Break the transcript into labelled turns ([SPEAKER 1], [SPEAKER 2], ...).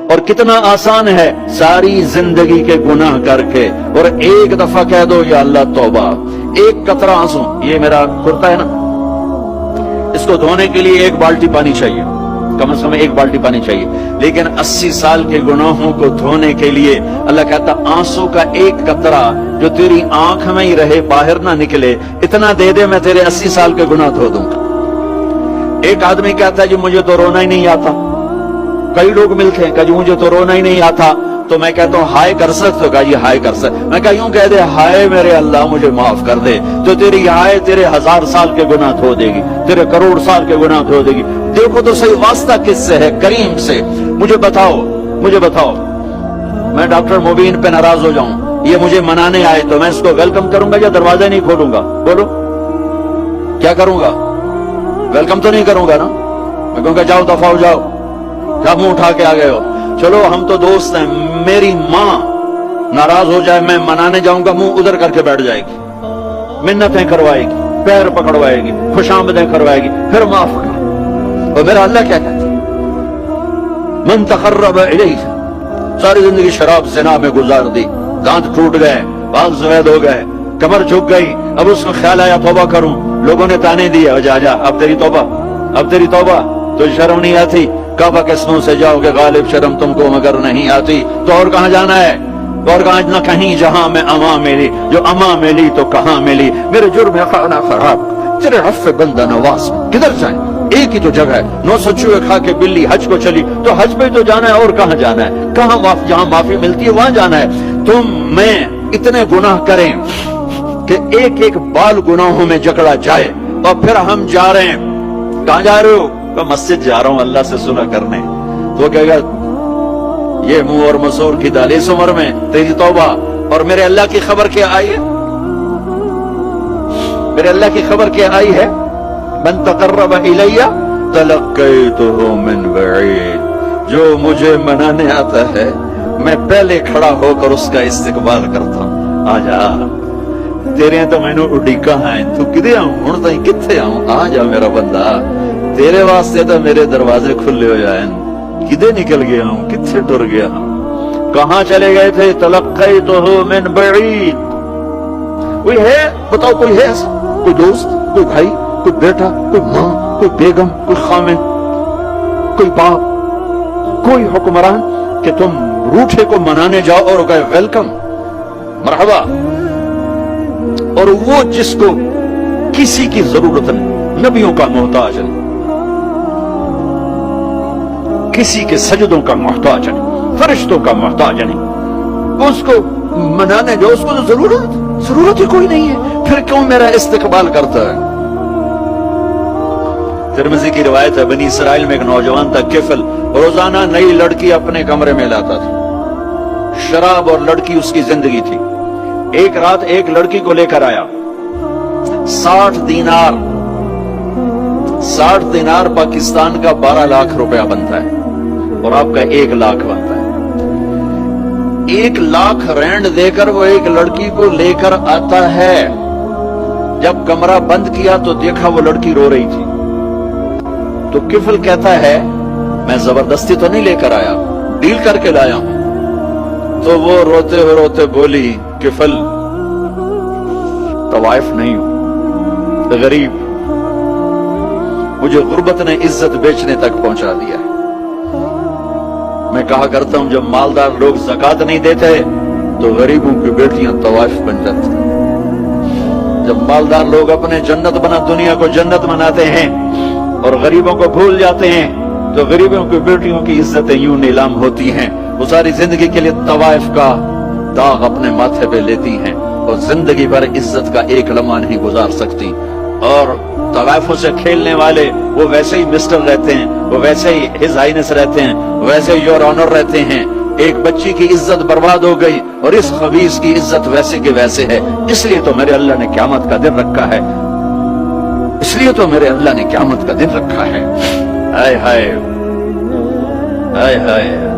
[SPEAKER 1] اور کتنا آسان ہے ساری زندگی کے گناہ کر کے اور ایک دفعہ کہہ دو یا اللہ توبہ، ایک قطرہ آنسو، یہ میرا کرتا ہے نا، اس کو دھونے کے لیے ایک بالٹی پانی چاہیے، کم از کم ایک بالٹی پانی چاہیے، لیکن 80 سال کے گناہوں کو دھونے کے لیے اللہ کہتا آنسو کا ایک قطرہ جو تیری آنکھ میں ہی رہے باہر نہ نکلے، اتنا دے دے میں تیرے 80 سال کے گناہ دھو دوں گا۔ ایک آدمی کہتا ہے جی مجھے تو رونا ہی نہیں آتا، کئی لوگ ملتے ہیں کہ جی مجھے تو رونا ہی نہیں آتا، تو میں کہتا ہوں ہائے کر سکتے ہو؟ کہا جی ہائے کر سکتے، میں کہا یوں کہہ دے ہائے میرے اللہ مجھے معاف کر دے، تو تیری ہائے تیرے 1000 سال کے گناہ دھو دے گی، تیرے کروڑ سال کے گناہ دھو دے گی۔ دیکھو تو صحیح واسطہ کس سے ہے؟ کریم سے۔ مجھے بتاؤ میں ڈاکٹر مبین پہ ناراض ہو جاؤں، یہ مجھے منانے آئے تو میں اس کو ویلکم کروں گا یا دروازہ نہیں کھولوں گا؟ بولو کیا کروں گا؟ ویلکم تو نہیں کروں گا نا، میں کہوں گا جاؤ دفعہ ہو جاؤ، کیا منہ اٹھا کے آ گئے ہو؟ چلو ہم تو دوست ہیں، میری ماں ناراض ہو جائے میں منانے جاؤں گا، منہ ادھر کر کے بیٹھ جائے گی، منتیں کروائے گی، پیر پکڑوائے گی، خوش آمدیں کروائے گی، پھر معاف کر۔ اور میرا اللہ کیا کہتا ہے؟ من تقرب الیہ، ساری زندگی شراب زنا میں گزار دی، دانت ٹوٹ گئے، بال سفید ہو گئے، کمر جھک گئی، اب اس کو خیال آیا توبہ کروں، لوگوں نے تانے دیا جا اب تیری توبہ، تو شرم نہیں آتی؟ کعبہ کے سنوں سے جاؤ گے غالب شرم تم کو مگر نہیں آتی، تو اور کہاں جانا ہے؟ اور کہاں نہ کہیں جہاں میں اما ملی، جو اما ملی تو کہاں ملی، میرے جرم خانہ خراب، تیرے عفو بندہ نواز، کدھر جائیں؟ ایک ہی تو جگہ ہے، 900 چوہے کھا کے بلی حج کو چلی، تو حج پہ تو جانا ہے، اور کہاں جانا ہے؟ کہاں جہاں معافی ملتی ہے وہاں جانا ہے۔ تم میں اتنے گناہ کریں کہ ایک ایک بال گناہوں میں جکڑا جائے، اور پھر ہم جا رہے ہیں، کہاں جا رہے ہو؟ کہ مسجد جا رہا ہوں اللہ سے صلح کرنے، تو کہے گا یہ منہ اور مسور کی 40 عمر میں تیری توبہ، اور میرے اللہ کی خبر کیا آئی ہے؟ میرے اللہ کی خبر کیا آئی ہے؟ من تقرب الیہ تلقیتہ من بعید، جو مجھے منانے آتا ہے میں پہلے کھڑا ہو کر اس کا استقبال کرتا ہوں۔ آجا تیرے تو میں نے اڈیکا ہیں، تو کدے آؤں ہوں تو کتھے آؤں؟ آجا میرا بندہ، تیرے واسطے تو میرے دروازے کھلے ہو جائیں، کدے نکل گیا ہوں، کتھے ٹر گیا ہوں، کہاں چلے گئے تھے؟ تلقیتہ من بعید۔ کوئی ہے بتاؤ، کوئی ہے ایسا؟ کوئی دوست، کوئی بھائی، کوئی بیٹا، کوئی ماں، کوئی بیگم، کوئی خامن، کوئی باپ، کوئی حکمران کہ تم روٹھے کو منانے جاؤ اور کہے ویلکم مرحبا، اور وہ جس کو کسی کی ضرورت نہیں، نبیوں کا محتاج نہیں، کسی کے سجدوں کا محتاج نہیں، فرشتوں کا محتاج نہیں، اس کو منانے جو اس کو تو ضرورت ہی کوئی نہیں ہے، پھر کیوں میرا استقبال کرتا ہے؟ ترمذی کی روایت ہے، بنی اسرائیل میں ایک نوجوان تھا کفل، روزانہ نئی لڑکی اپنے کمرے میں لاتا تھا، شراب اور لڑکی اس کی زندگی تھی۔ ایک رات ایک لڑکی کو لے کر آیا، 60 دینار پاکستان کا 12 لاکھ روپیہ بنتا ہے، اور آپ کا 1 لاکھ بنتا ہے۔ 1 لاکھ رینڈ دے کر وہ ایک لڑکی کو لے کر آتا ہے، جب کمرہ بند کیا تو دیکھا وہ لڑکی رو رہی تھی، تو کفل کہتا ہے میں زبردستی تو نہیں لے کر آیا، ڈیل کر کے لایا ہوں۔ تو وہ روتے بولی کفل طوائف نہیں ہوں، غریب، مجھے غربت نے عزت بیچنے تک پہنچا دیا ہے۔ میں کہا کرتا ہوں جب مالدار لوگ زکات نہیں دیتے تو غریبوں کی بیٹیاں طوائف بن جاتی ہیں، جب مالدار لوگ اپنے دنیا کو جنت بناتے ہیں اور غریبوں کو بھول جاتے ہیں تو غریبوں کی بیٹیوں کی عزتیں یوں نیلام ہوتی ہیں، وہ ساری زندگی کے لیے طوائف کا داغ اپنے ماتھے پہ لیتی ہیں اور زندگی بھر عزت کا ایک لمحہ نہیں گزار سکتی۔ اور طوائفوں سے کھیلنے والے وہ ویسے ہی مسٹر رہتے ہیں، وہ ویسے ہی ہز ہائنس رہتے ہیں، ویسے ہی یور آنر رہتے ہیں۔ ایک بچی کی عزت برباد ہو گئی اور اس خبیث کی عزت ویسے کے ویسے ہے، اس لیے تو میرے اللہ نے قیامت کا دن رکھا ہے، اس لیے تو میرے اللہ نے قیامت کا دن رکھا ہے۔ ہائے ہائے ہائے ہائے